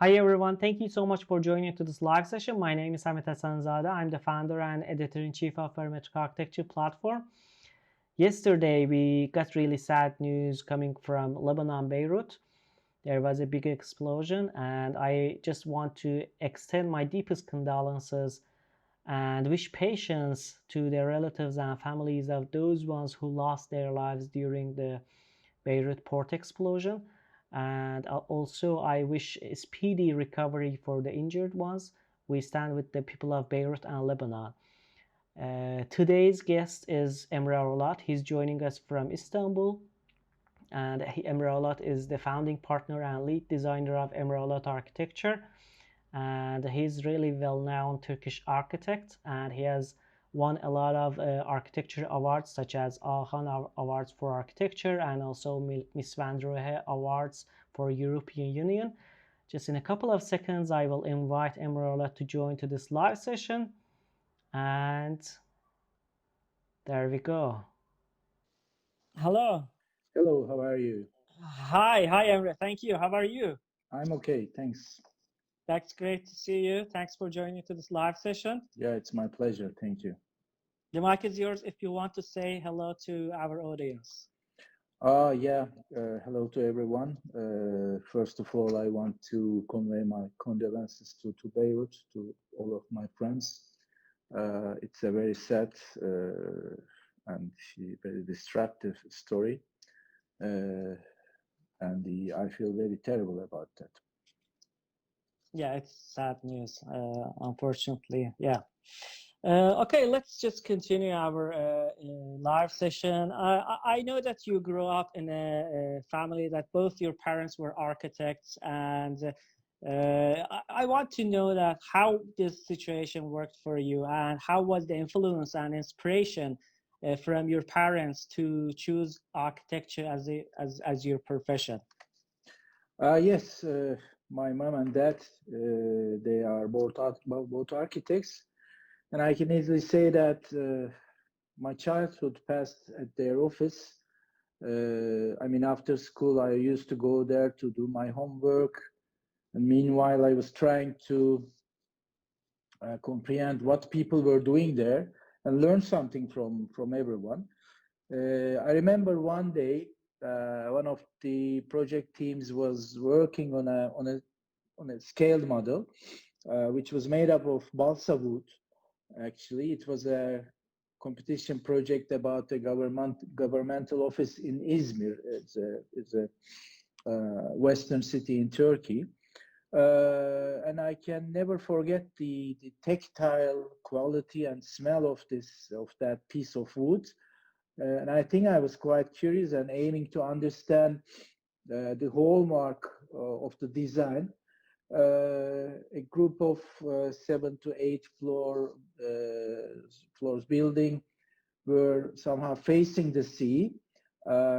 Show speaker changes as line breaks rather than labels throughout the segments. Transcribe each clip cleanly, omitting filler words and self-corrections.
Hi everyone, thank you so much for joining to this live session. My name is Hamid Hassanzadeh. I'm the founder and editor-in-chief of Parametric Architecture platform. Yesterday we got really sad news coming from Lebanon, Beirut. There was a big explosion and I just want to extend my deepest condolences and wish patience to the relatives and families of those ones who lost their lives during the Beirut port explosion. And also I wish a speedy recovery for the injured ones. We stand with the people of Beirut and Lebanon. Today's guest is Emre Arolat. He's joining us from Istanbul. And Emre Arolat is the founding partner and lead designer of Arolat Architecture. And he's really well-known Turkish architect, and he has won a lot of architecture awards such as Ahan Awards for Architecture and also Miss Van Rohe Awards for European Union. Just in a couple of seconds, I will invite Emre Arolat to join to this live session. And there we go. Hello.
Hello, how are you?
Hi, Emre. Thank you. How are you?
I'm okay, thanks.
That's great to see you. Thanks for joining to this live session.
Yeah, it's my pleasure. Thank you.
The mic is yours if you want to say hello to our audience.
Hello to everyone. First of all, I want to convey my condolences to Beirut, to all of my friends. It's a very sad and very destructive story. I feel very terrible about that.
Yeah, it's sad news, unfortunately. Yeah. Okay, let's just continue our live session. I know that you grew up in a family that both your parents were architects, and I want to know that how this situation worked for you, and how was the influence and inspiration from your parents to choose architecture as your profession?
Yes, my mom and dad, they are both architects. And I can easily say that my childhood passed at their office. After school, I used to go there to do my homework. And meanwhile, I was trying to comprehend what people were doing there and learn something from everyone. I remember one day, one of the project teams was working on a scaled model, which was made up of balsa wood. Actually, it was a competition project about the governmental office in Izmir. It's a western city in Turkey. And I can never forget the tactile quality and smell of that piece of wood. And I think I was quite curious and aiming to understand the hallmark of the design. A group of 7 to 8 floors building were somehow facing the sea,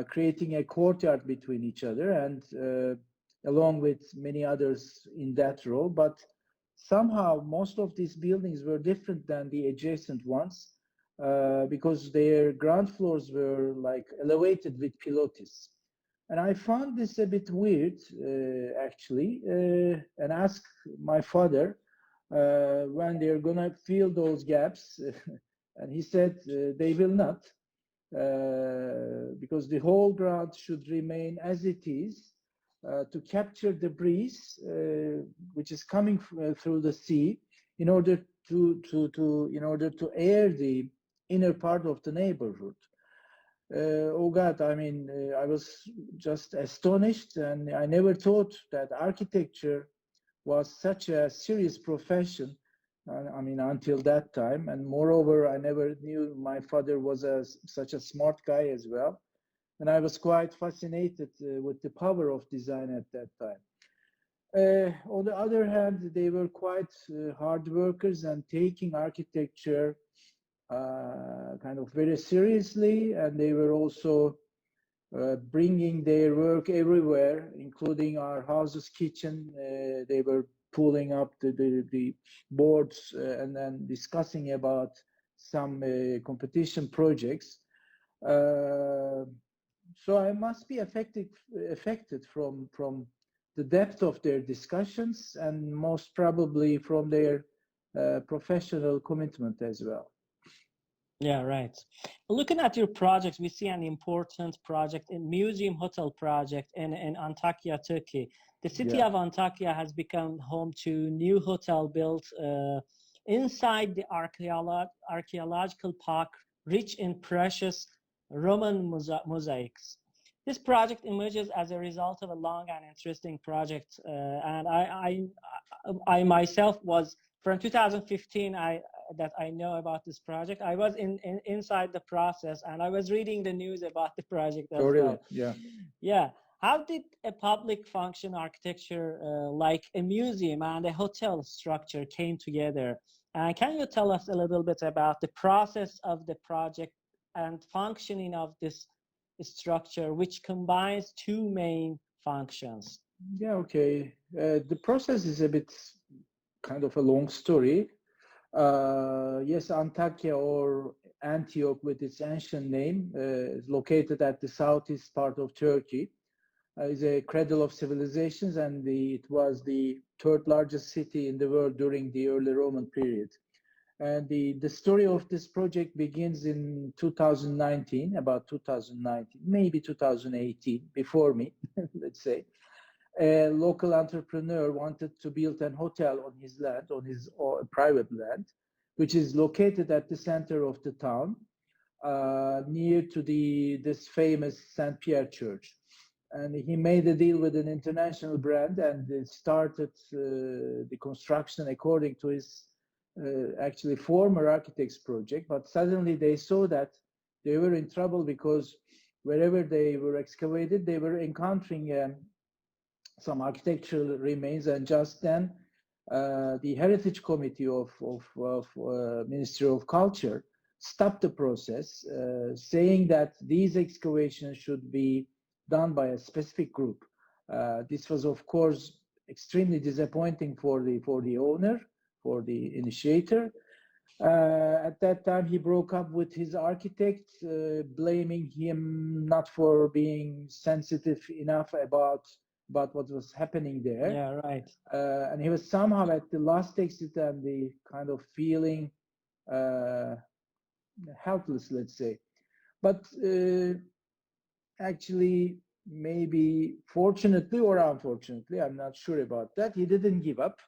creating a courtyard between each other, and along with many others in that row. But somehow most of these buildings were different than the adjacent ones because their ground floors were like elevated with pilotis. And I found this a bit weird, actually, and asked my father when they're gonna fill those gaps. And he said they will not, because the whole ground should remain as it is to capture the breeze which is coming through the sea in order to air the inner part of the neighborhood. Oh God, I was just astonished, and I never thought that architecture was such a serious profession, until that time. And moreover, I never knew my father was such a smart guy as well. And I was quite fascinated with the power of design at that time. On the other hand, they were quite hard workers and taking architecture kind of very seriously, and they were also bringing their work everywhere, including our house's kitchen. They were pulling up the boards and then discussing about some competition projects. So I must be affected from the depth of their discussions and most probably from their professional commitment as well.
Yeah, right. Looking at your projects, we see an important project, a museum hotel project in Antakya, Turkey. The city of Antakya has become home to new hotel built inside the archaeological park, rich in precious Roman mosaics. This project emerges as a result of a long and interesting project, and I myself was from 2015. That I know about this project. I was inside the process, and I was reading the news about the project as well.
Yeah.
Yeah. How did a public function architecture like a museum and a hotel structure came together? Can you tell us a little bit about the process of the project and functioning of this structure, which combines two main functions?
Yeah, okay. The process is a bit kind of a long story. Yes, Antakya, or Antioch with its ancient name, is located at the southeast part of Turkey. Is a cradle of civilizations, and it was the third largest city in the world during the early Roman period. And the story of this project begins in 2019, about 2019, maybe 2018, before me, let's say. A local entrepreneur wanted to build an hotel on his land, on his private land, which is located at the center of the town, near to this famous St. Pierre Church. And he made a deal with an international brand and started the construction according to his actually former architect's project. But suddenly they saw that they were in trouble because wherever they were excavated, they were encountering some architectural remains. And just then the Heritage Committee of Ministry of Culture stopped the process, saying that these excavations should be done by a specific group. This was, of course, extremely disappointing for the owner, for the initiator. At that time, he broke up with his architect, blaming him not for being sensitive enough about what was happening there.
Yeah, right.
And he was somehow at the last exit and the kind of feeling helpless, let's say. But actually, maybe fortunately or unfortunately, I'm not sure about that, he didn't give up.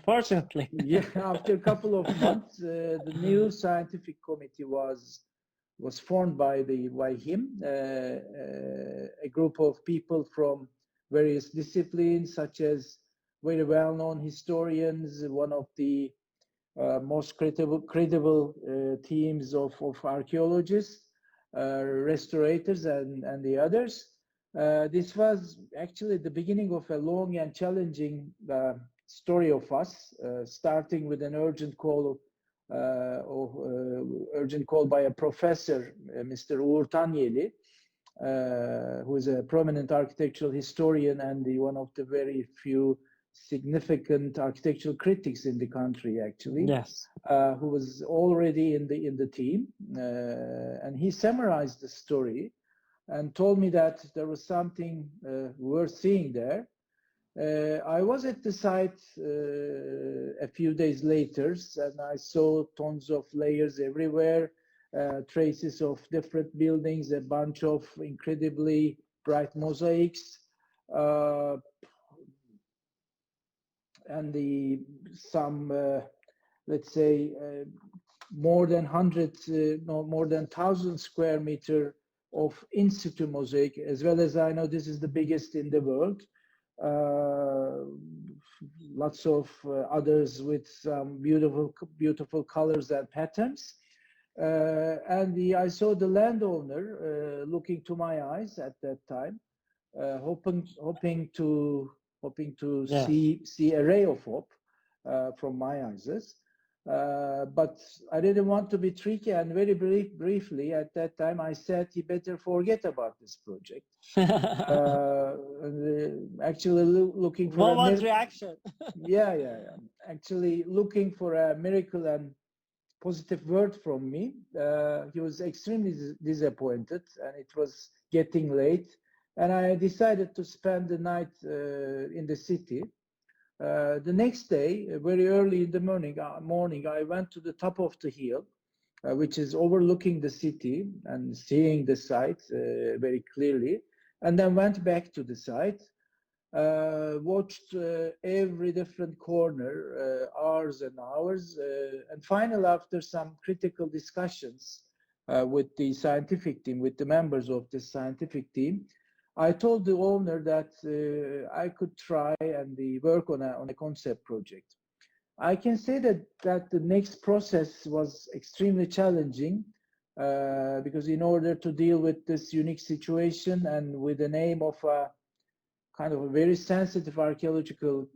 Fortunately.
Yeah, after a couple of months, the new scientific committee was formed by him, a group of people from various disciplines, such as very well-known historians, one of the most credible teams of archaeologists, restorators, and the others. This was actually the beginning of a long and challenging story of us, starting with an urgent call by a professor, Mr. Uğur Tanyeli, who is a prominent architectural historian and one of the very few significant architectural critics in the country, actually.
Yes.
Who was already in the team, and he summarized the story and told me that there was something worth seeing there. I was at the site a few days later, and I saw tons of layers everywhere, traces of different buildings, a bunch of incredibly bright mosaics, and some let's say more than 1,000 square meter of in situ mosaic, as well as I know this is the biggest in the world. Lots of others with some beautiful colors and patterns. And I saw the landowner looking to my eyes at that time, hoping to
Yes.
see a ray of hope from my eyes. But I didn't want to be tricky, and very briefly at that time I said he better forget about this project. Actually looking for
what was reaction?
yeah. Actually looking for a miracle and positive word from me. He was extremely disappointed, and it was getting late. and I decided to spend the night in the city. The next day, very early in the morning, I went to the top of the hill, which is overlooking the city and seeing the site very clearly, and then went back to the site, watched every different corner, hours and hours, and finally, after some critical discussions with the scientific team, with the members of the scientific team, I told the owner that I could try and work on a concept project. I can say that the next process was extremely challenging because in order to deal with this unique situation and with the name of a kind of a very sensitive archaeological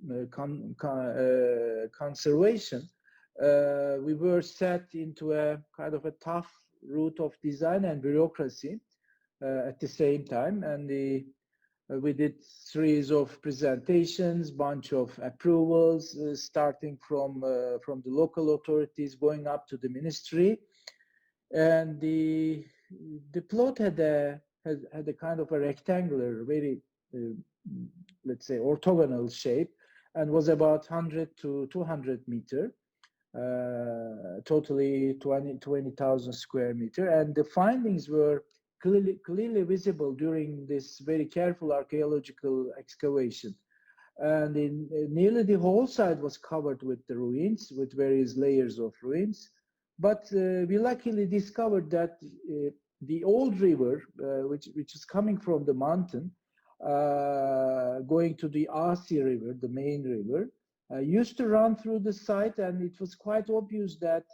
conservation, we were set into a kind of a tough route of design and bureaucracy at the same time, and we did series of presentations, bunch of approvals, starting from the local authorities, going up to the ministry, and the plot had a kind of a rectangular, very let's say orthogonal shape, and was about 100 to 200 meter, totally 20,000 square meter, and the findings were clearly visible during this very careful archaeological excavation. And nearly the whole site was covered with the ruins, with various layers of ruins. But we luckily discovered that the old river, which is coming from the mountain, going to the Asi River, the main river, used to run through the site, and it was quite obvious that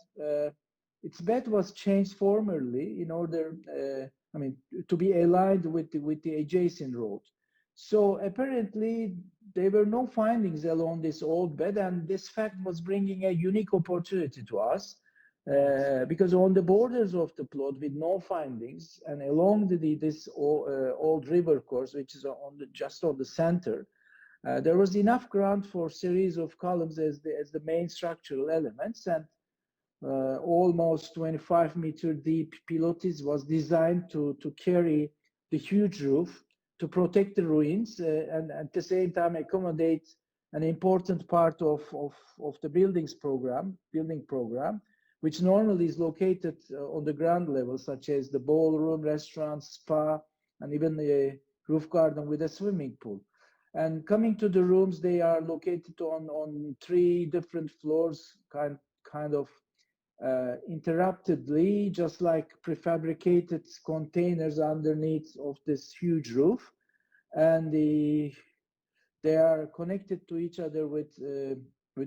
its bed was changed formerly in order, to be aligned with the adjacent road. So apparently there were no findings along this old bed, and this fact was bringing a unique opportunity to us, because on the borders of the plot with no findings and along this old river course, which is just on the center, there was enough ground for series of columns as the main structural elements, and almost 25-meter deep pilotis was designed to carry the huge roof to protect the ruins and at the same time accommodate an important part of the building program, which normally is located on the ground level, such as the ballroom, restaurant, spa, and even the roof garden with a swimming pool. And coming to the rooms, they are located on 3 different floors, kind of interruptedly, just like prefabricated containers underneath of this huge roof, and they are connected to each other with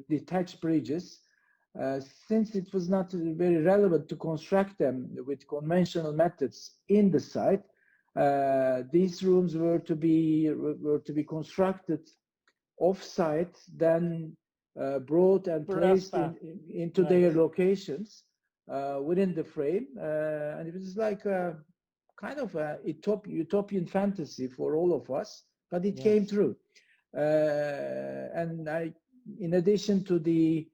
detached bridges. Since it was not very relevant to construct them with conventional methods in the site, these rooms were to be constructed off-site, then brought and placed into their locations within the frame, and it was like a kind of a utopian fantasy for all of us, but it came true. And in addition to the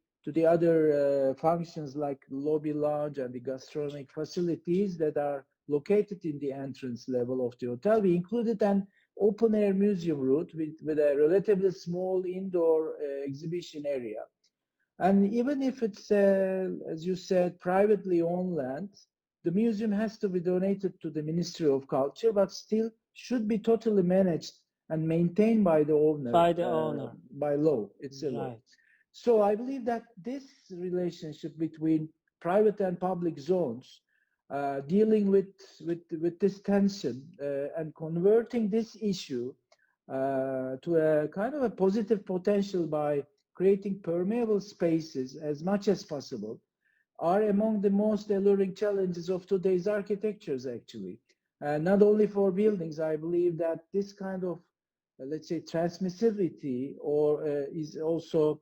other functions like lobby lounge and the gastronomic facilities that are located in the entrance level of the hotel, we included an open-air museum route with a relatively small indoor exhibition area. And even if it's, as you said, privately owned land, the museum has to be donated to the Ministry of Culture, but still should be totally managed and maintained by the owner. By law. It's a law. So I believe that this relationship between private and public zones, dealing with this tension and converting this issue to a kind of a positive potential by creating permeable spaces as much as possible, are among the most alluring challenges of today's architectures, actually. Not only for buildings, I believe that this kind of, let's say, transmissivity is also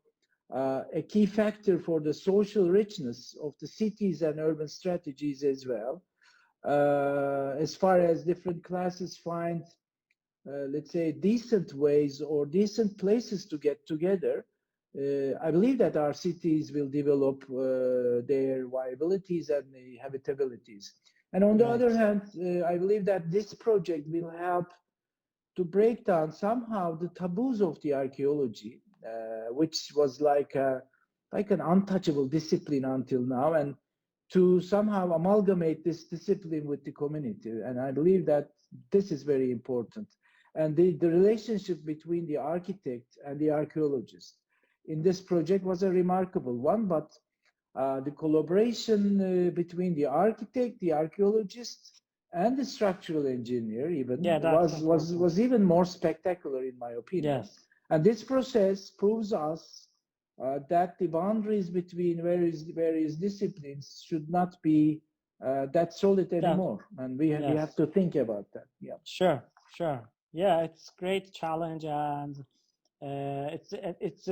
a key factor for the social richness of the cities and urban strategies as well. As far as different classes find, let's say, decent ways or decent places to get together, I believe that our cities will develop their viabilities and habitabilities. And on the other hand, I believe that this project will help break down somehow the taboos of the archaeology, which was like an untouchable discipline until now, and to somehow amalgamate this discipline with the community. And I believe that this is very important. And the relationship between the architect and the archaeologist in this project was a remarkable one, but the collaboration between the architect, the archaeologist, and the structural engineer even was even more spectacular in my opinion.
Yes.
And this process proves us that the boundaries between various disciplines should not be that solid anymore, and we have to think about that. Yeah.
Sure. Yeah, it's great challenge, and it's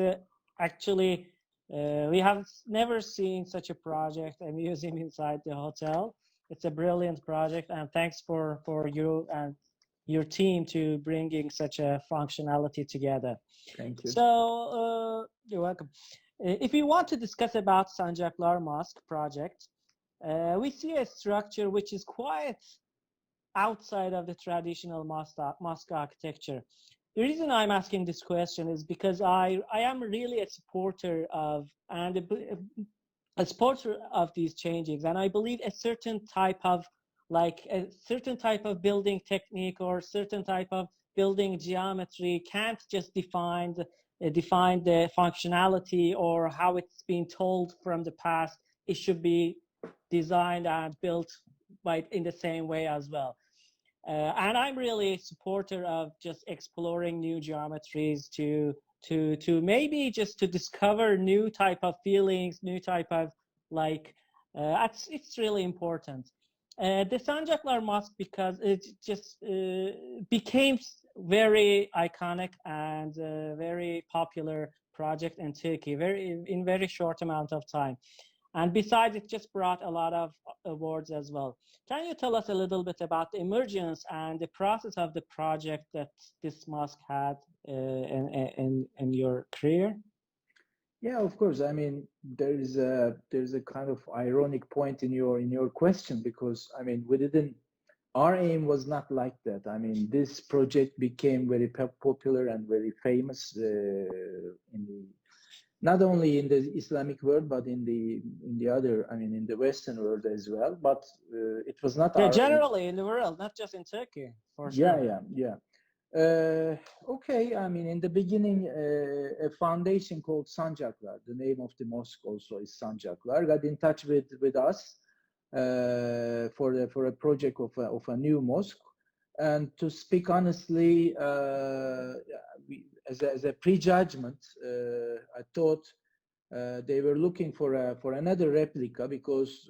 actually we have never seen such a project, a museum inside the hotel. It's a brilliant project, and thanks for you and your team to bringing such a functionality together.
Thank you.
So you're welcome. If we want to discuss about Sancaklar Mosque project, we see a structure which is quite outside of the traditional mosque architecture. The reason I'm asking this question is because I am really a supporter of these changes, and I believe a certain type of building technique or certain type of building geometry can't just define the functionality or how it's been told from the past. It should be designed and built in the same way as well. And I'm really a supporter of just exploring new geometries to maybe just to discover new type of feelings, new type of it's really important. The Sancaklar Mosque, because it just became very iconic and very popular project in Turkey in very short amount of time. And besides, it just brought a lot of awards as well. Can you tell us a little bit about the emergence and the process of the project that this mosque had in your career?
Yeah, of course. I mean, there's a kind of ironic point in your question, because I mean, our aim was not like that. I mean, this project became very popular and very famous not only in the Islamic world, but in the other, I mean, in the Western world as well. But it was not
generally in the world, not just in Turkey, for sure.
Yeah. Okay, I mean, in the beginning, a foundation called Sancaklar, the name of the mosque also is Sancaklar, got in touch with us for a project of a new mosque. And to speak honestly, as a prejudgment, I thought they were looking for another replica, because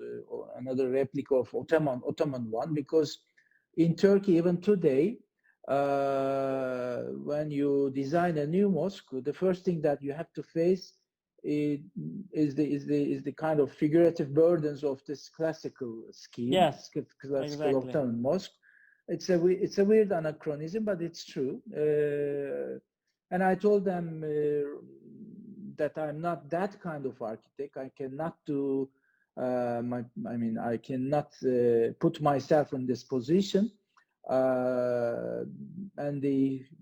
another replica of Ottoman one, because in Turkey even today, when you design a new mosque, the first thing that you have to face is the kind of figurative burdens of this classical scheme, classical
exactly.
Ottoman mosque. It's a weird anachronism, but it's true. And I told them that I'm not that kind of architect. I cannot do I cannot put myself in this position. And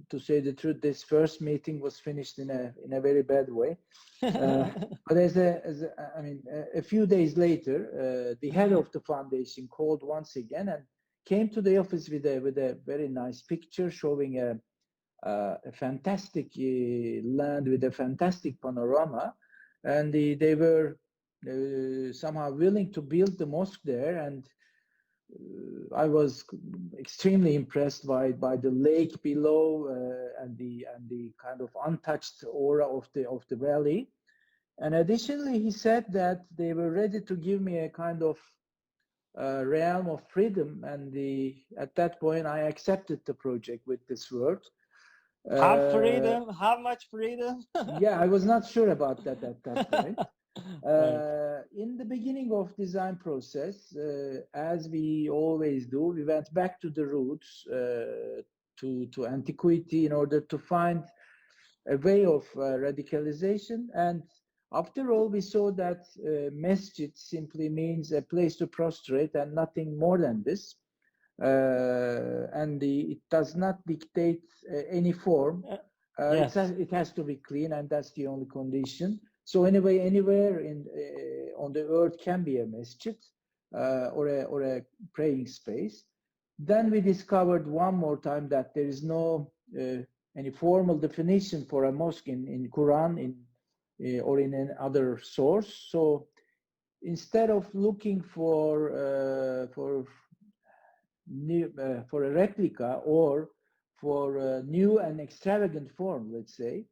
to say the truth, this first meeting was finished in a very bad way. But a few days later, the head of the foundation called once again and came to the office with a very nice picture showing a fantastic land with a fantastic panorama, and they were somehow willing to build the mosque there. And I was extremely impressed by the lake below and the kind of untouched aura of the valley. And additionally, he said that they were ready to give me a kind of realm of freedom, and at that point I accepted the project with this word.
Freedom? How much freedom?
Yeah, I was not sure about that at that point. In the beginning of design process, as we always do, we went back to the roots, to antiquity, in order to find a way of radicalization. And after all, we saw that masjid simply means a place to prostrate and nothing more than this. and it does not dictate any form.
Yes.
It has to be clean, and that's the only condition. So anyway, anywhere on the earth can be a masjid or a praying space. Then we discovered one more time that there is no any formal definition for a mosque in Quran or in another source. So instead of looking for a replica or for a new and extravagant form, let's say,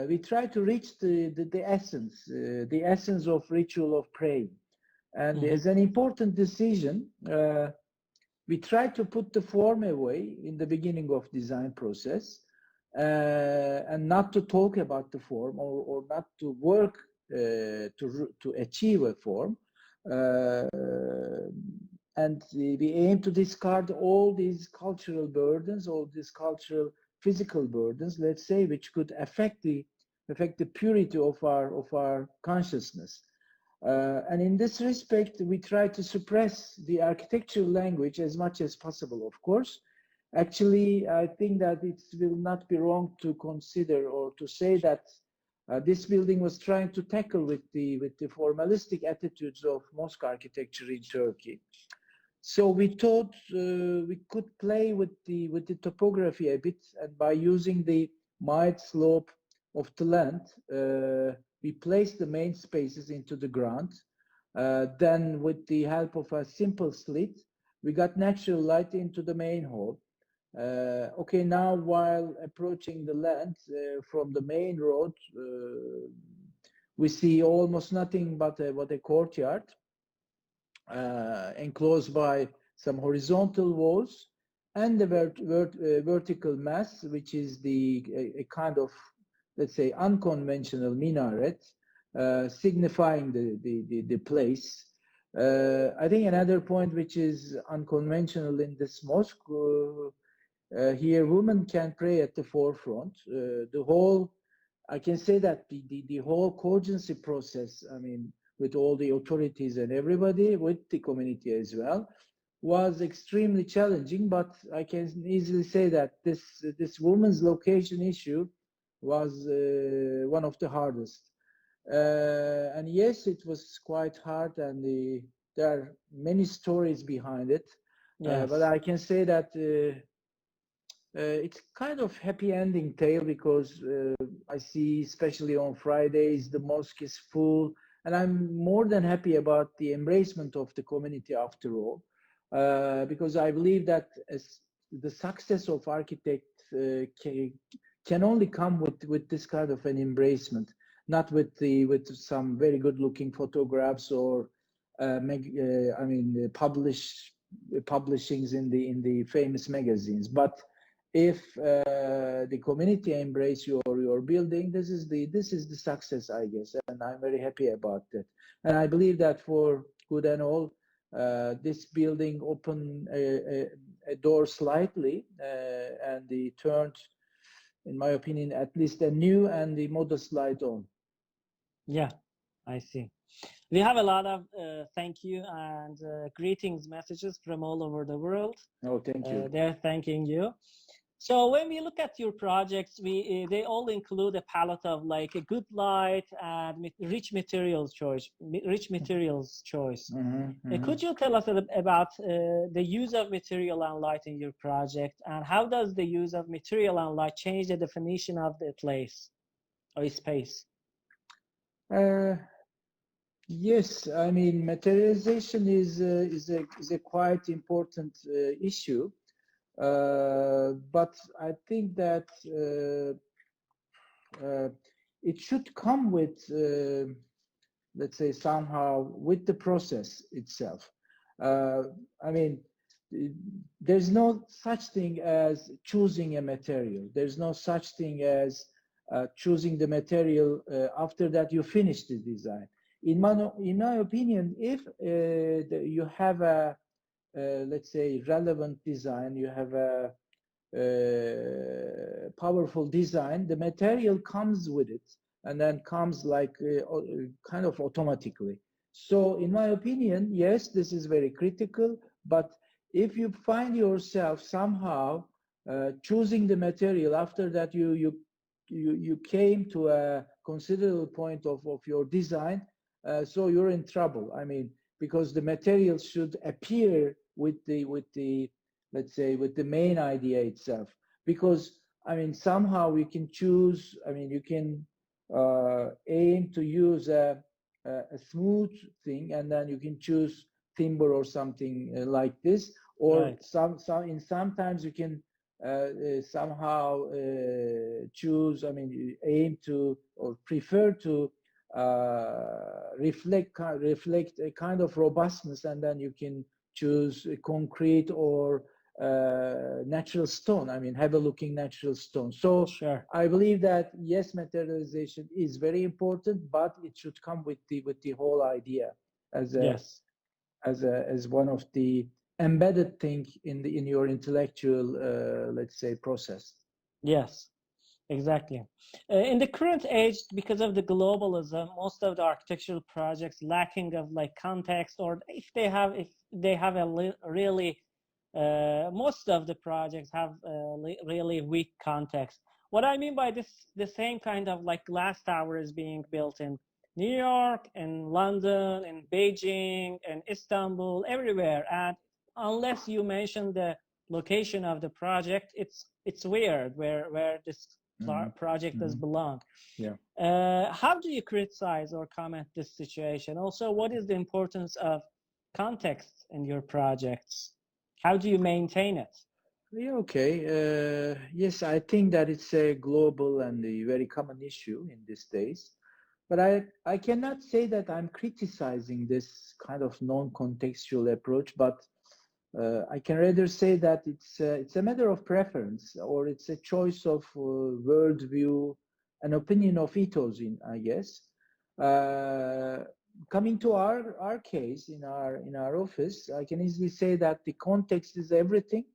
we try to reach the essence of ritual of praying. And as an important decision, we try to put the form away in the beginning of design process, and not to talk about the form or not to work to achieve a form. And we aim to discard all these cultural burdens, all these cultural physical burdens, let's say, which could affect the purity of our consciousness. And in this respect, we try to suppress the architectural language as much as possible, of course. Actually, I think that it will not be wrong to consider or to say that this building was trying to tackle with the formalistic attitudes of mosque architecture in Turkey. So we thought we could play with the topography a bit, and by using the mild slope of the land, we placed the main spaces into the ground. Then with the help of a simple slit, we got natural light into the main hall. Okay, now while approaching the land from the main road, we see almost nothing but a courtyard enclosed by some horizontal walls and the vertical mass, which is a kind of, let's say, unconventional minaret, signifying the place. I think another point which is unconventional in this mosque, here women can pray at the forefront. The whole, I can say that the whole cogency process, I mean, with all the authorities and everybody, with the community as well, was extremely challenging. But I can easily say that this women's location issue was one of the hardest. And yes, it was quite hard, and there are many stories behind it.
Yes.
But I can say that it's kind of happy ending tale, because I see, especially on Fridays, the mosque is full, and I'm more than happy about the embracement of the community after all, because I believe that as the success of architects can only come with this kind of an embracement, not with some very good looking photographs or publishings in the famous magazines, but if the community embrace your building, this is the success, I guess, and I'm very happy about that. And I believe that for good and all, this building opened a door slightly, and they turned, in my opinion, at least a new and the modest light on.
Yeah, I see. We have a lot of thank you and greetings messages from all over the world.
Oh, thank you.
They're thanking you. So when we look at your projects, they all include a palette of like a good light and rich materials choice. Could you tell us about the use of material and light in your project, and how does the use of material and light change the definition of the place or space?
Yes, I mean, materialization is a quite important issue. But I think that it should come with, let's say, somehow with the process itself. I mean, there's no such thing as choosing a material. There's no such thing as choosing the material after that you finish the design. In my opinion, if you have a let's say relevant design, you have a powerful design, the material comes with it, and then comes like kind of automatically. So in my opinion, yes, this is very critical, but if you find yourself somehow choosing the material after that you came to a considerable point of your design, so you're in trouble. I mean, because the material should appear with the let's say with the main idea itself. Because I mean, somehow we can choose. I mean, you can aim to use a smooth thing, and then you can choose timber or something like this, or
Right.
sometimes you can somehow choose. I mean, you aim to or prefer to reflect a kind of robustness, and then you can choose concrete or natural stone. I mean, have a looking natural stone. So
Sure.
I believe that yes, materialization is very important, but it should come with the whole idea as a
Yes.
as one of the embedded thing in your intellectual let's say process.
Yes. Exactly. In the current age, because of the globalism, most of the architectural projects lacking of like context, or if they have a really, most of the projects have really weak context. What I mean by this, the same kind of like glass tower is being built in New York, in London, in Beijing, and Istanbul, everywhere, and unless you mention the location of the project, it's weird where this project does belong.
Yeah.
How do you criticize or comment this situation? Also, what is the importance of context in your projects? How do you maintain it?
Yeah, okay. Yes, I think that it's a global and a very common issue in these days. But I cannot say that I'm criticizing this kind of non-contextual approach, but I can rather say that it's a matter of preference, or it's a choice of worldview, an opinion of ethos, I guess. Coming to our case in our office, I can easily say that the context is everything,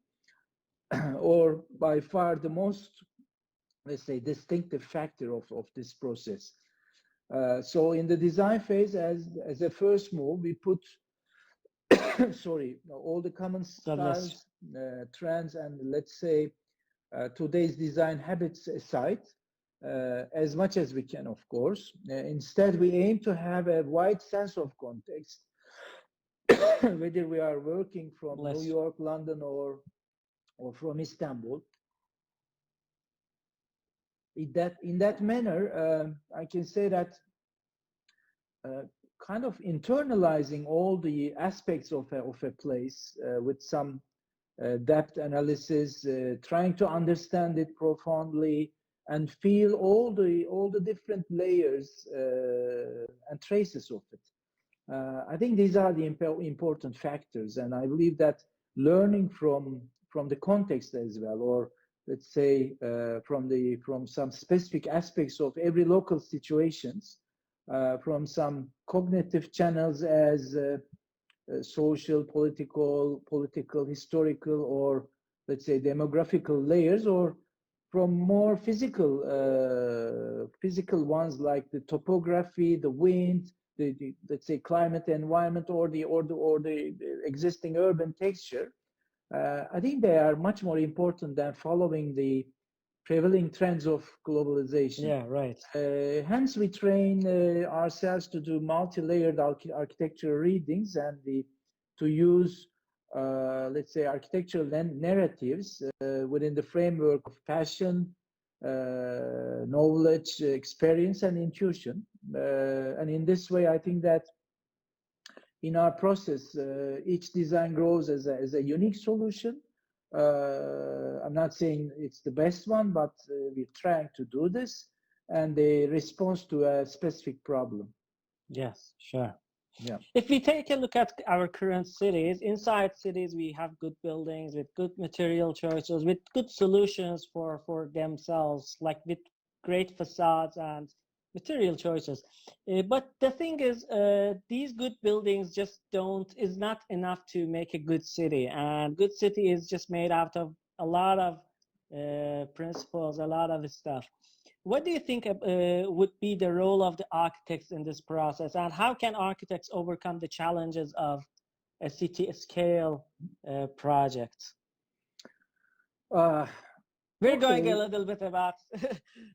or by far the most, let's say, distinctive factor of this process. So in the design phase, as a first move, we put sorry, all the common styles, trends, and let's say today's design habits aside, as much as we can, of course. Instead, we aim to have a wide sense of context, whether we are working from New York, London, or from Istanbul. In that manner, I can say that kind of internalizing all the aspects of a place with some depth analysis, trying to understand it profoundly and feel all the different layers and traces of it. I think these are the important factors, and I believe that learning from the context as well, or let's say from some specific aspects of every local situations, from some cognitive channels as social, political, historical, or let's say demographical layers, or from more physical ones like the topography, the wind, the let's say climate environment, or the existing urban texture. I think they are much more important than following the prevailing trends of globalization.
Yeah, right.
Hence, we train ourselves to do multi-layered architectural readings and to use, let's say, architectural narratives within the framework of passion, knowledge, experience, and intuition. And in this way, I think that in our process, each design grows as a unique solution. I'm not saying it's the best one, but we're trying to do this, and a response to a specific problem.
Yes, sure.
Yeah.
If we take a look at our current cities, inside cities we have good buildings with good material choices, with good solutions for themselves, like with great facades and material choices. But the thing is, these good buildings just is not enough to make a good city. And good city is just made out of a lot of principles, a lot of stuff. What do you think would be the role of the architects in this process, and how can architects overcome the challenges of a city scale project? We're going a little bit about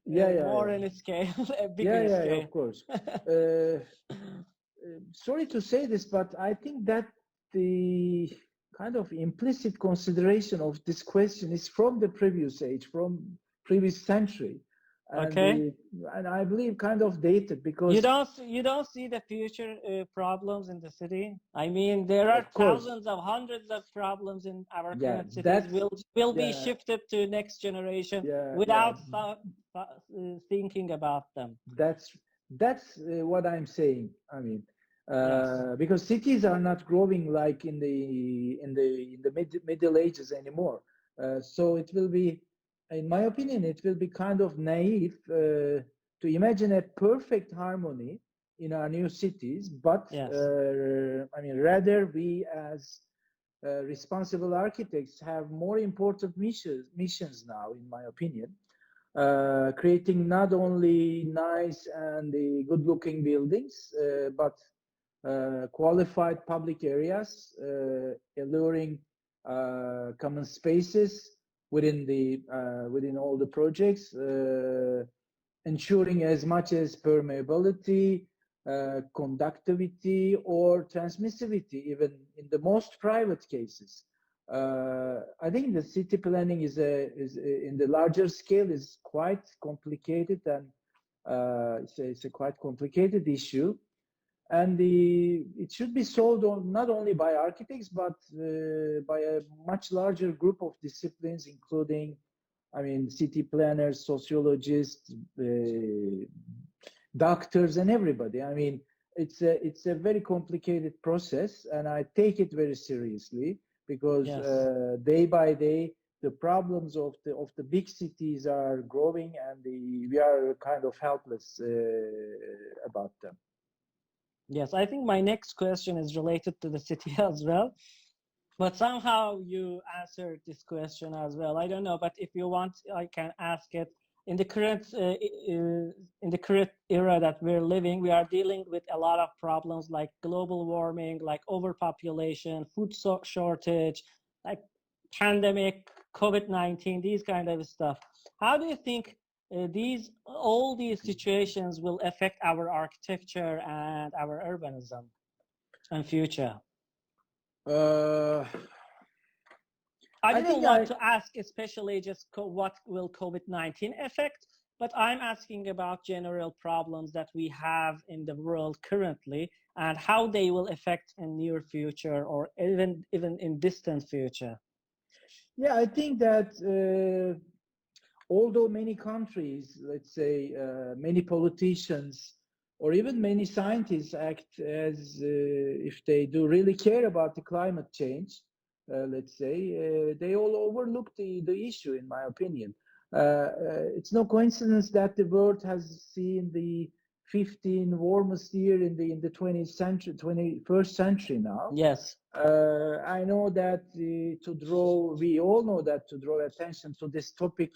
more in a scale, a bigger scale.
Of course. Sorry to say this, but I think that the kind of implicit consideration of this question is from the previous age, from previous century. And I believe kind of dated, because
you don't see the future problems in the city. I mean, there are thousands of hundreds of problems in our current cities will be shifted to next generation without thinking about them.
That's what I'm saying. I mean, because cities are not growing like in the Middle Ages anymore. So it will be, in my opinion, it will be kind of naive to imagine a perfect harmony in our new cities. But I mean, rather we as responsible architects have more important missions now, in my opinion. Creating not only nice and good-looking buildings, but qualified public areas, alluring common spaces within all the projects, ensuring as much as permeability, conductivity, or transmissivity, even in the most private cases. I think the city planning is in the larger scale is quite complicated, and it's a quite complicated issue, and it should be solved not only by architects but by a much larger group of disciplines, including, I mean, city planners, sociologists, doctors, and everybody. I mean, it's a very complicated process, and I take it very seriously, because day by day the problems of the big cities are growing, and we are kind of helpless about them.
Yes, I think my next question is related to the city as well, but somehow you answered this question as well. I don't know, but if you want, I can ask it. In the current era that we're living, we are dealing with a lot of problems like global warming, like overpopulation, food shortage, like pandemic, COVID-19, these kind of stuff. How do you think all these situations will affect our architecture and our urbanism and future? I didn't want to ask especially just what will COVID-19 affect, but I'm asking about general problems that we have in the world currently and how they will affect in near future or even in distant future.
Yeah, I think that although many countries, let's say many politicians or even many scientists act as if they do really care about the climate change, let's say, they all overlook the issue, in my opinion. It's no coincidence that the world has seen the 15 warmest year in the 20th century, 21st century now.
Yes.
I know that we all know that to draw attention to this topic,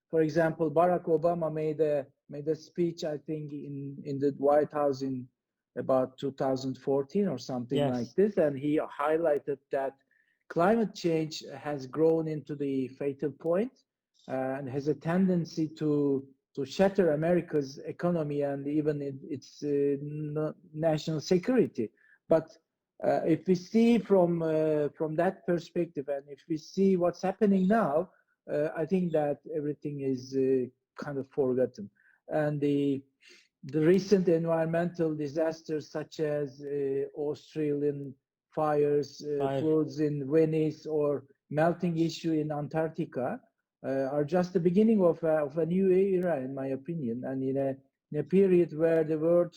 for example, Barack Obama made a speech, I think, in the White House in about 2014 or something like this, and he highlighted that climate change has grown into the fatal point and has a tendency to shatter America's economy and even its national security. But if we see from that perspective, and if we see what's happening now, I think that everything is kind of forgotten. And the recent environmental disasters, such as Australian fires, floods in Venice, or melting issue in Antarctica, are just the beginning of a new era, in my opinion, and in a period where the world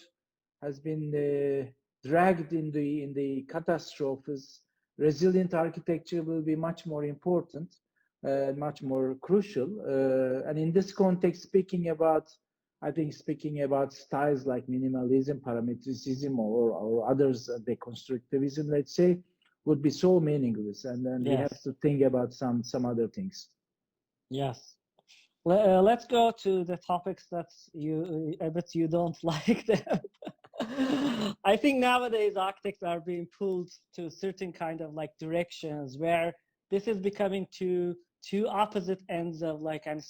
has been dragged in the catastrophes. Resilient architecture will be much more important, much more crucial, and in this context, speaking about styles like minimalism, parametricism, or others, deconstructivism, let's say, would be so meaningless, and then we have to think about some other things.
Yes. Let's go to the topics that you don't like them. I think nowadays architects are being pulled to certain kind of like directions where this is becoming two opposite ends of like a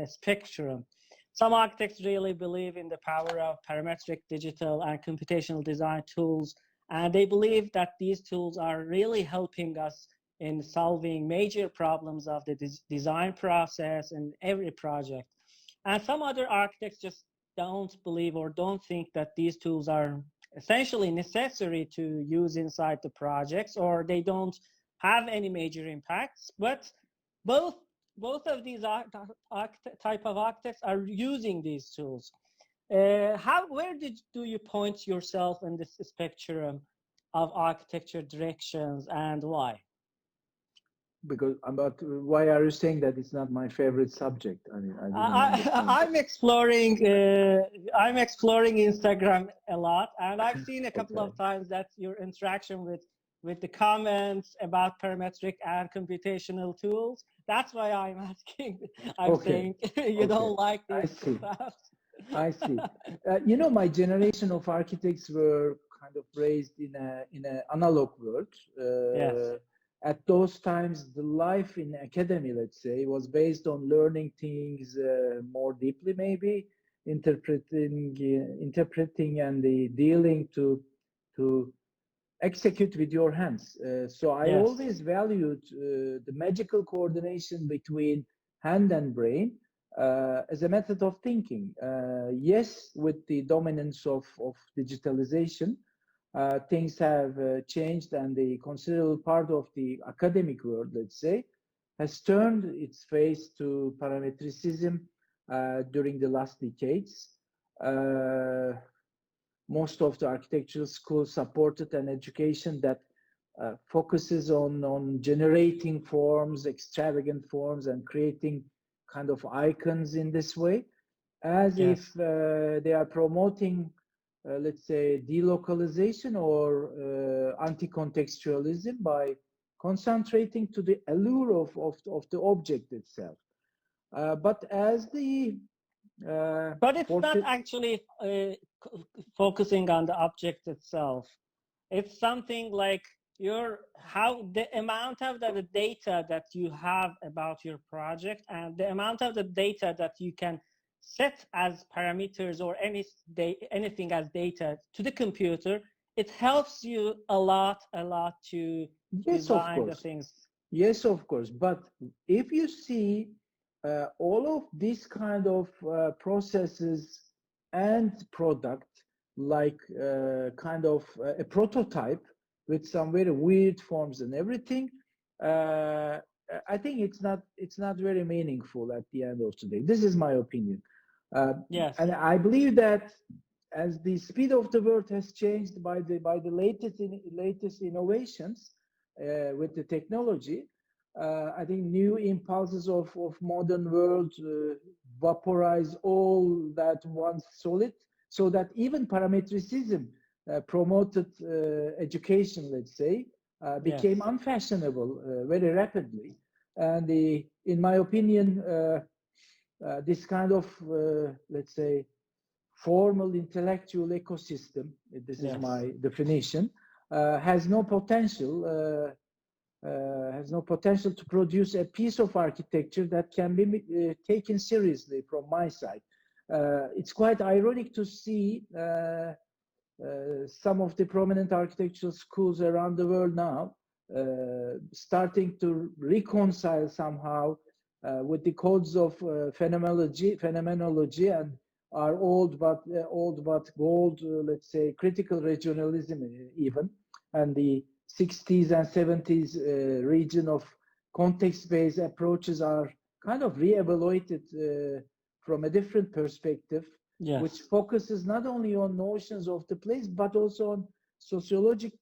spectrum. Some architects really believe in the power of parametric digital and computational design tools, and they believe that these tools are really helping us in solving major problems of the design process in every project. And some other architects just don't believe or don't think that these tools are essentially necessary to use inside the projects, or they don't have any major impacts. But both of these type of architects are using these tools. Where do you point yourself in this spectrum of architecture directions, and why?
Because about why are you saying that it's not my favorite subject? I mean,
I'm exploring Instagram a lot, and I've seen a couple of times that your interaction with the comments about parametric and computational tools. That's why I'm asking. I'm saying you don't like these stuff.
I see. You know, my generation of architects were kind of raised in an analog world.
Yes.
At those times, the life in academy, let's say, was based on learning things more deeply, maybe interpreting and dealing to execute with your hands. So I always valued the magical coordination between hand and brain as a method of thinking. Yes, with the dominance of digitalization, things have changed, and the considerable part of the academic world, let's say, has turned its face to parametricism during the last decades. Most of the architectural schools supported an education that focuses on generating forms, extravagant forms, and creating kind of icons in this way, as if they are promoting let's say, delocalization or anti-contextualism by concentrating to the allure of the object itself. But as the
but it's not actually focusing on the object itself. It's something like the amount of the data that you have about your project, and the amount of the data that you can set as parameters or anything as data to the computer. It helps you a lot to design the things.
Yes, of course. But if you see all of these kind of processes and product like kind of a prototype with some very weird forms and everything, I think it's not very meaningful at the end of the day. This is my opinion.
Yes.
And I believe that as the speed of the world has changed by the latest innovations with the technology, I think new impulses of modern world vaporize all that once solid, so that even parametricism promoted education, let's say, became unfashionable very rapidly. And in my opinion, this kind of, let's say, formal intellectual ecosystem, this is my definition, has no potential to produce a piece of architecture that can be taken seriously from my side. It's quite ironic to see some of the prominent architectural schools around the world now starting to reconcile somehow with the codes of phenomenology and our old but gold, let's say, critical regionalism even, and the 60s and 70s region of context-based approaches are kind of re-evaluated from a different perspective, which focuses not only on notions of the place, but also on sociology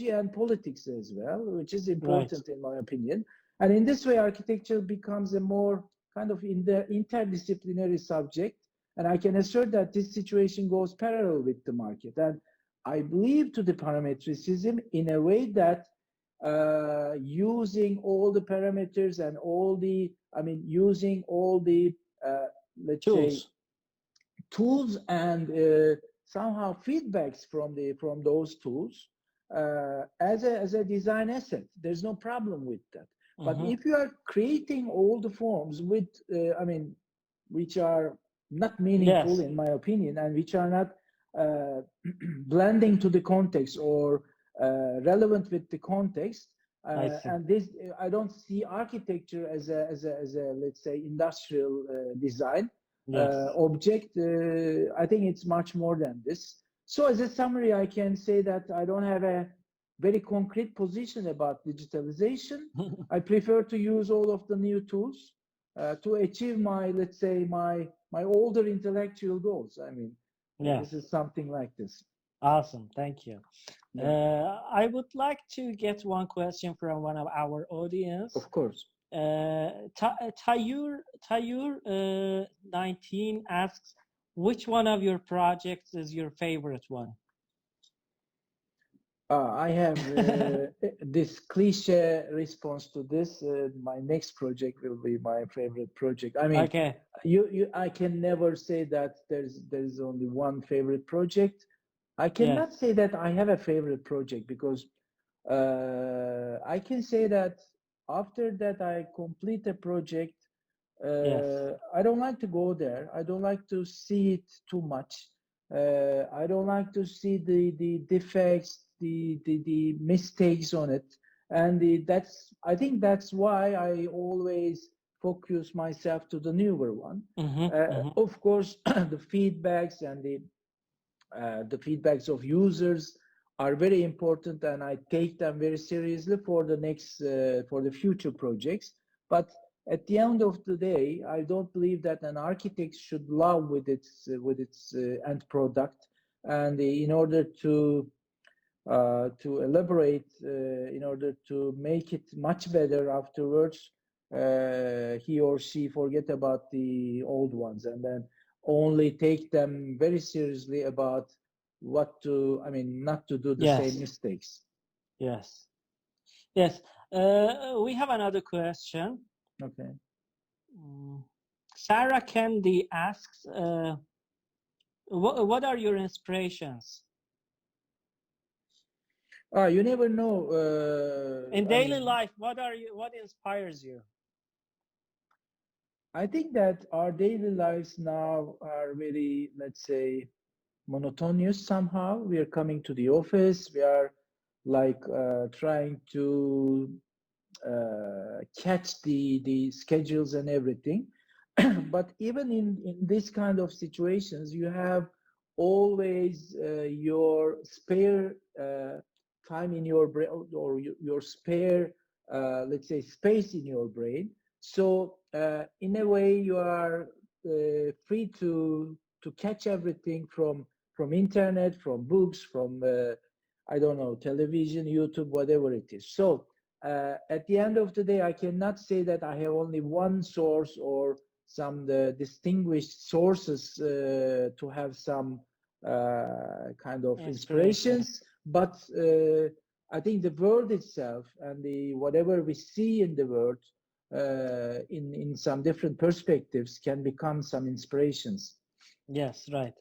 and politics as well, which is important in my opinion. And in this way, architecture becomes a more kind of interdisciplinary subject. And I can assert that this situation goes parallel with the market. And I believe to the parametricism in a way that using all the parameters and using all the, let's say, tools and somehow feedbacks from those tools as a design asset. There's no problem with that. But if you are creating all the forms with, I mean, which are not meaningful in my opinion, and which are not blending to the context or relevant with the context, and this, I don't see architecture as a let's say industrial design object. I think it's much more than this. So as a summary, I can say that I don't have a very concrete position about digitalization. I prefer to use all of the new tools to achieve my, let's say, my older intellectual goals. I mean, this is something like this.
Awesome, thank you. I would like to get one question from one of our audience.
Of course.
Tayyur 19 asks, which one of your projects is your favorite one?
I have this cliche response to this. My next project will be my favorite project. I mean, I can never say that there's only one favorite project. I cannot say that I have a favorite project, because I can say that after that I complete a project, I don't like to go there. I don't like to see it too much. I don't like to see the defects, the mistakes on it, and I think that's why I always focus myself to the newer one. Of course, the feedbacks and the feedbacks of users are very important, and I take them very seriously for the next for the future projects. But at the end of the day, I don't believe that an architect should love with its end product, and in order to elaborate, in order to make it much better afterwards, he or she forget about the old ones, and then only take them very seriously about what to, I mean, not to do the same mistakes.
Yes. We have another question.
Okay.
Sarah Candy asks, what are your inspirations?
You never know.
In daily life, what inspires you?
I think that our daily lives now are very, let's say, monotonous somehow. We are coming to the office. We are like trying to catch the schedules and everything. But even in this kind of situations, you have always your spare time in your brain, or your spare, let's say, space in your brain. So in a way, you are free to catch everything from internet, from books, from I don't know, television, YouTube, whatever it is. So at the end of the day, I cannot say that I have only one source or some distinguished sources to have some kind of inspirations. But I think the world itself and whatever we see in the world in some different perspectives can become some inspirations.
Yes, right.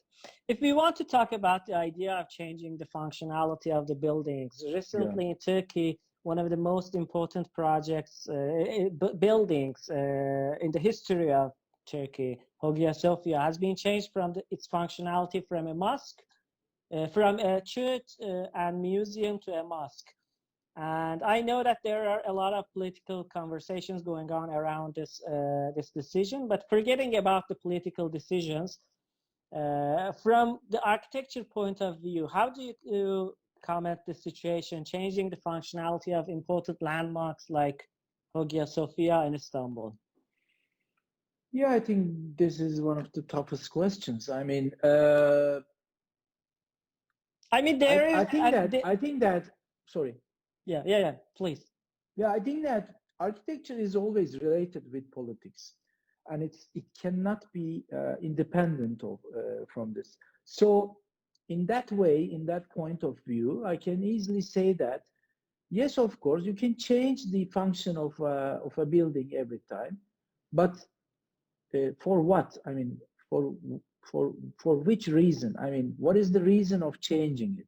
If we want to talk about the idea of changing the functionality of the buildings, recently in Turkey, one of the most important projects, buildings in the history of Turkey, Hagia Sophia, has been changed from its functionality from a mosque, from a church and museum to a mosque. And I know that there are a lot of political conversations going on around this decision, but forgetting about the political decisions, from the architecture point of view, how do you comment the situation changing the functionality of important landmarks like Hagia Sophia in Istanbul?
Yeah, I think this is one of the toughest questions. I mean, I think that. Sorry.
Yeah. Please.
Yeah, I think that architecture is always related with politics, and it cannot be independent from this. So, in that way, in that point of view, I can easily say that yes, of course, you can change the function of a building every time, but for what? I mean, for which reason? I mean, what is the reason of changing it?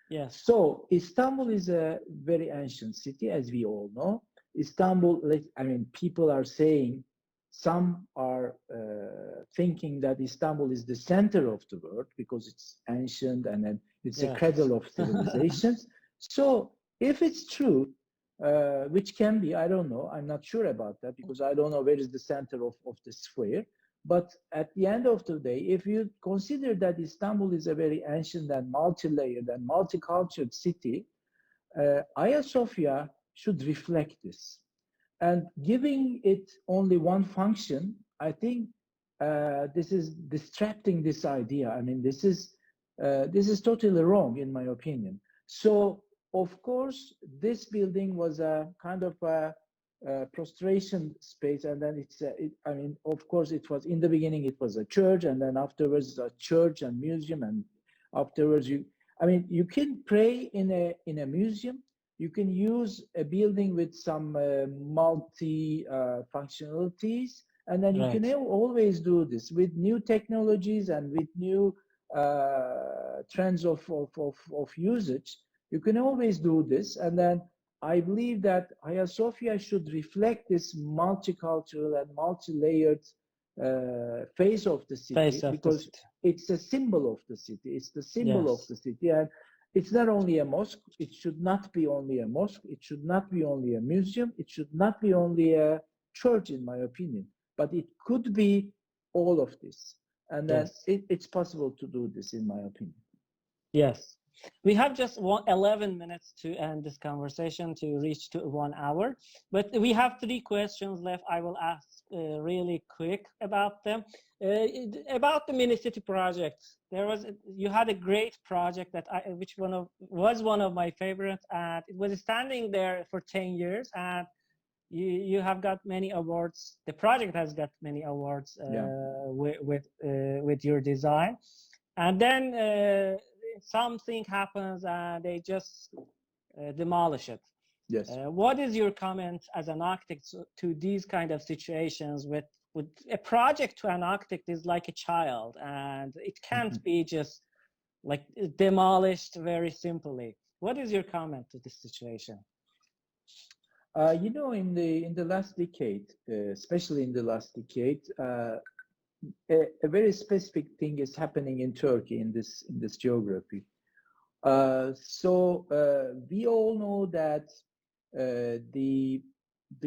Yes.
So Istanbul is a very ancient city, as we all know. Istanbul, I mean, people are saying, some are thinking that Istanbul is the center of the world because it's ancient and then it's a cradle of civilizations. So if it's true, which can be, I don't know, I'm not sure about that because I don't know where is the center of the sphere. But at the end of the day, if you consider that Istanbul is a very ancient and multi-layered and multicultural city, Hagia Sophia should reflect this. And giving it only one function, I think this is distracting this idea. I mean, this is totally wrong in my opinion. So, of course, this building was a kind of a prostration space, and then I mean, of course, it was in the beginning it was a church, and then afterwards a church and museum, and afterwards I mean, you can pray in a museum. You can use a building with some multi functionalities, and then you can always do this with new technologies and with new trends of usage. You can always do this, and then I believe that Hagia Sophia should reflect this multicultural and multi-layered face of the city, because it's a symbol of the city. It's the symbol of the city, and it's not only a mosque. It should not be only a mosque. It should not be only a museum. It should not be only a church, in my opinion. But it could be all of this, and then it's possible to do this, in my opinion.
Yes. We have just 11 minutes to end this conversation to reach to 1 hour, but we have 3 questions left. I will ask really quick about them. About the mini city project, you had a great project that was one of my favorites, and it was standing there for 10 years, and you have got many awards. The project has got many awards with your design, and then something happens and they just demolish it.
Yes.
What is your comment as an architect to these kind of situations? With a project to an architect is like a child, and it can't be just like demolished very simply. What is your comment to this situation?
You know, in the last decade, especially in the last decade, a very specific thing is happening in Turkey in this geography. So we all know that the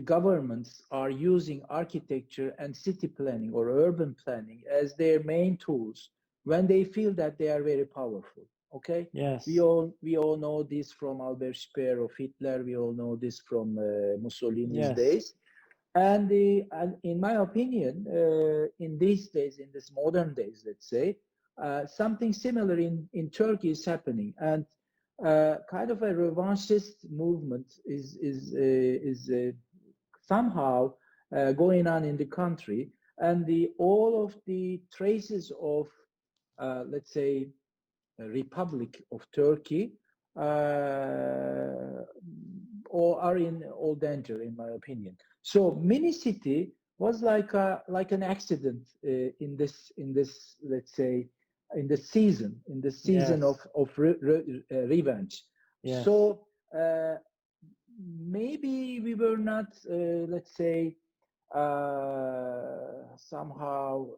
governments are using architecture and city planning or urban planning as their main tools when they feel that they are very powerful. Okay.
Yes.
We all know this from Albert Speer of Hitler. We all know this from Mussolini's days. And in my opinion, in these days, in this modern days, let's say, something similar in Turkey is happening, and kind of a revanchist movement is somehow going on in the country, and all of the traces of, let's say, Republic of Turkey are in all danger, in my opinion. So mini city was like an accident in this let's say in the season of revenge. Yes. So maybe we were not let's say somehow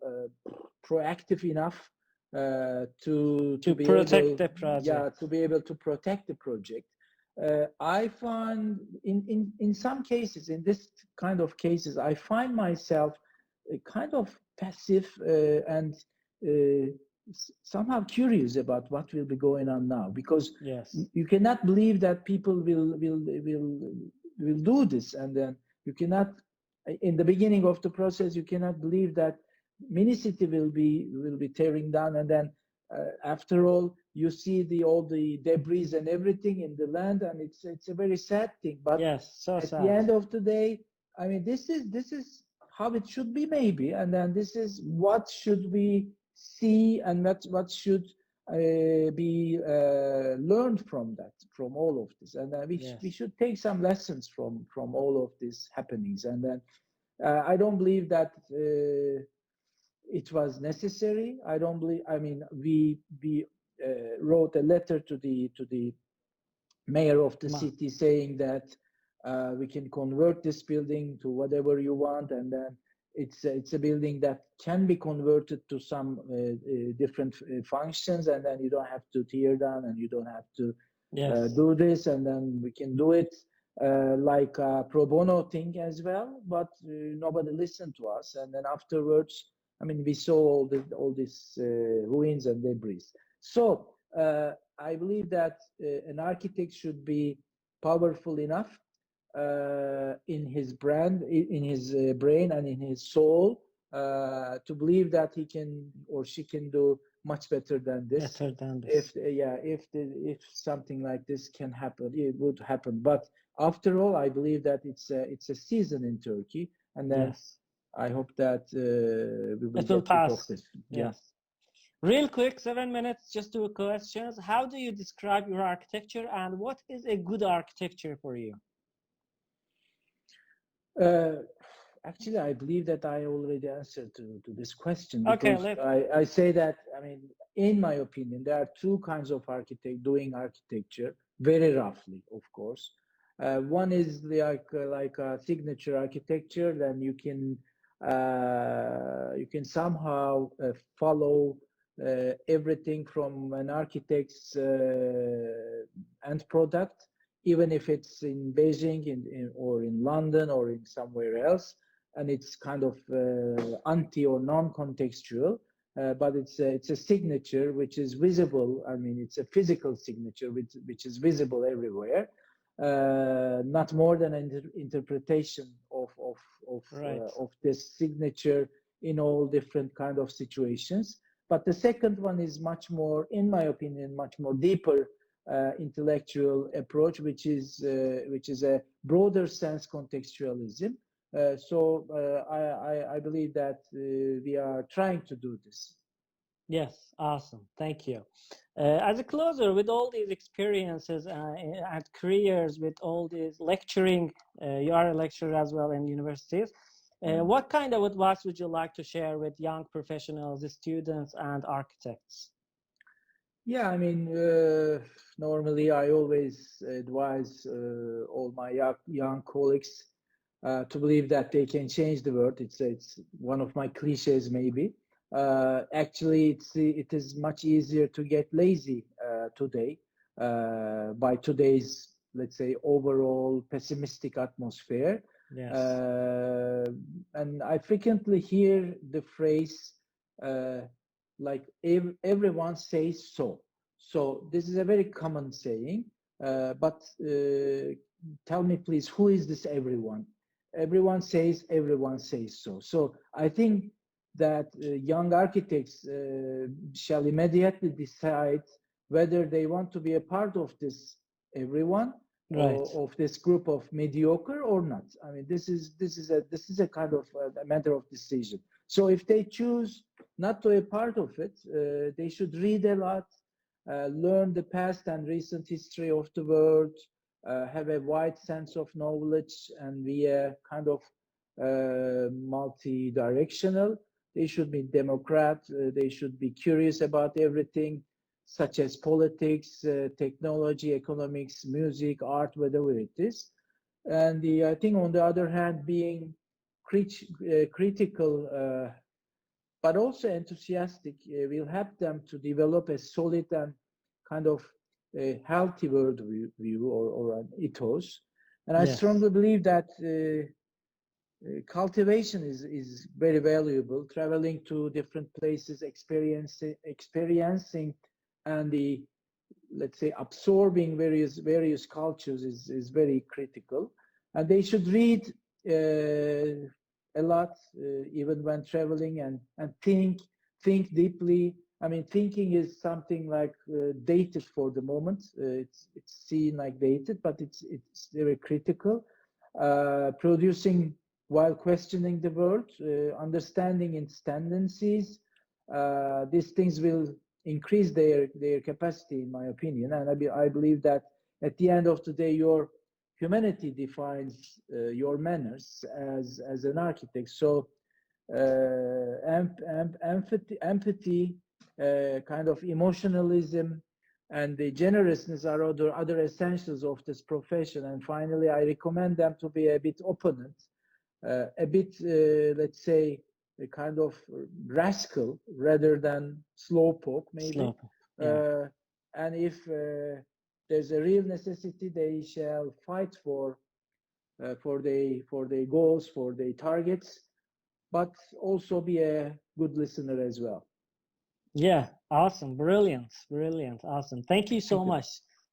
proactive enough to be
protect the project.
Yeah, to be able to protect the project. I find in some cases, in this kind of cases, I find myself kind of passive and somehow curious about what will be going on now, because you cannot believe that people will do this, and then you cannot, in the beginning of the process, you cannot believe that mini city will be tearing down, and then after all, you see all the debris and everything in the land, and it's a very sad thing. But at the end of the day, I mean, this is how it should be, maybe, and then this is what should we see, and what should be learned from all of this, and we should take some lessons from all of these happenings, and then I don't believe that it was necessary. I don't believe. I mean, we wrote a letter to the mayor of the city saying that we can convert this building to whatever you want, and then it's a building that can be converted to some different functions, and then you don't have to tear down, and you don't have to do this, and then we can do it like a pro bono thing as well. But nobody listened to us, and then afterwards, I mean, we saw all these ruins and debris. So I believe that an architect should be powerful enough in his brand, in his brain, and in his soul to believe that he can or she can do much better than this. If something like this can happen, it would happen. But after all, I believe that it's a season in Turkey, and then I hope that we will get rid of this.
Yes. Real quick, 7 minutes, just 2 questions. How do you describe your architecture, and what is a good architecture for you?
Actually, I believe that I already answered to this question. Because I say that, I mean, in my opinion, there are 2 kinds of doing architecture, very roughly, of course. One is like a signature architecture, then you can somehow follow everything from an architect's end product, even if it's in Beijing or in London or in somewhere else, and it's kind of anti or non-contextual, but it's a signature which is visible. I mean, it's a physical signature which is visible everywhere, not more than an interpretation of this signature in all different kind of situations. But the second one is much more, in my opinion, much more deeper intellectual approach, which is a broader sense contextualism. So I believe that we are trying to do this.
Yes, awesome. Thank you. As a closer, with all these experiences and careers, with all these lecturing, you are a lecturer as well in universities. What kind of advice would you like to share with young professionals, students, and architects?
Yeah, I mean, normally I always advise all my young colleagues to believe that they can change the world. It's one of my cliches, maybe. Actually, it is much easier to get lazy today by today's, let's say, overall pessimistic atmosphere.
Yes.
And I frequently hear the phrase like everyone says so. So this is a very common saying, but tell me please, who is this everyone? Everyone says so. So I think that young architects shall immediately decide whether they want to be a part of this everyone, or of this group of mediocre or not. I mean, this is a kind of a matter of decision. So if they choose not to be a part of it, they should read a lot, learn the past and recent history of the world, have a wide sense of knowledge, and be a kind of multi-directional. They should be Democrat. They should be curious about everything, such as politics, technology, economics, music, art, whatever it is. And I think, on the other hand, being critical, but also enthusiastic, will help them to develop a solid and kind of a healthy world view or an ethos. And I strongly believe that cultivation is very valuable. Traveling to different places, experiencing and let's say absorbing various cultures is very critical. And they should read a lot, even when traveling, and think deeply. I mean, thinking is something like dated for the moment. It's seen like dated, but it's very critical. Producing while questioning the world, understanding its tendencies. These things will increase their capacity, in my opinion. And I believe that at the end of the day, your humanity defines your manners as an architect. So empathy, kind of emotionalism, and the generousness are other essentials of this profession. And finally, I recommend them to be a bit opponent, a bit, let's say, a kind of rascal rather than slowpoke, maybe.
Slowpoke, yeah.
And if there's a real necessity, they shall fight for their goals, for their targets, but also be a good listener as well.
Yeah, awesome, brilliant, awesome. Thank you so
Thank you.
much.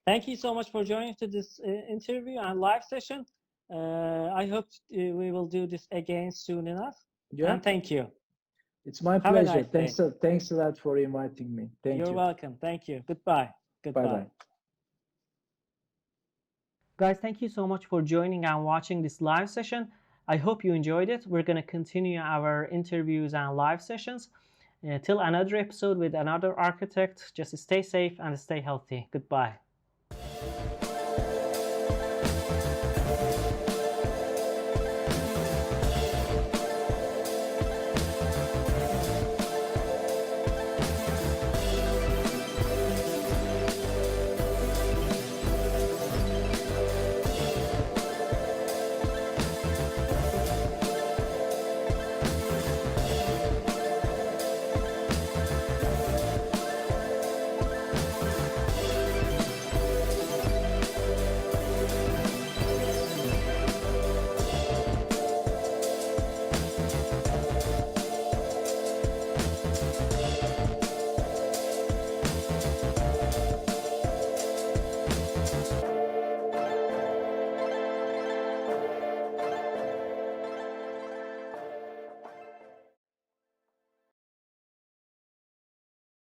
Thank you so much for joining to this interview and live session. I hope we will do this again soon enough.
Yeah.
And thank you.
It's my
Have a
pleasure.
nice day.
Thanks a lot for inviting me. Thank you.
You're welcome. Thank you. Goodbye.
Bye-bye.
Guys, thank you so much for joining and watching this live session. I hope you enjoyed it. We're going to continue our interviews and live sessions. Till another episode with another architect, just stay safe and stay healthy. Goodbye.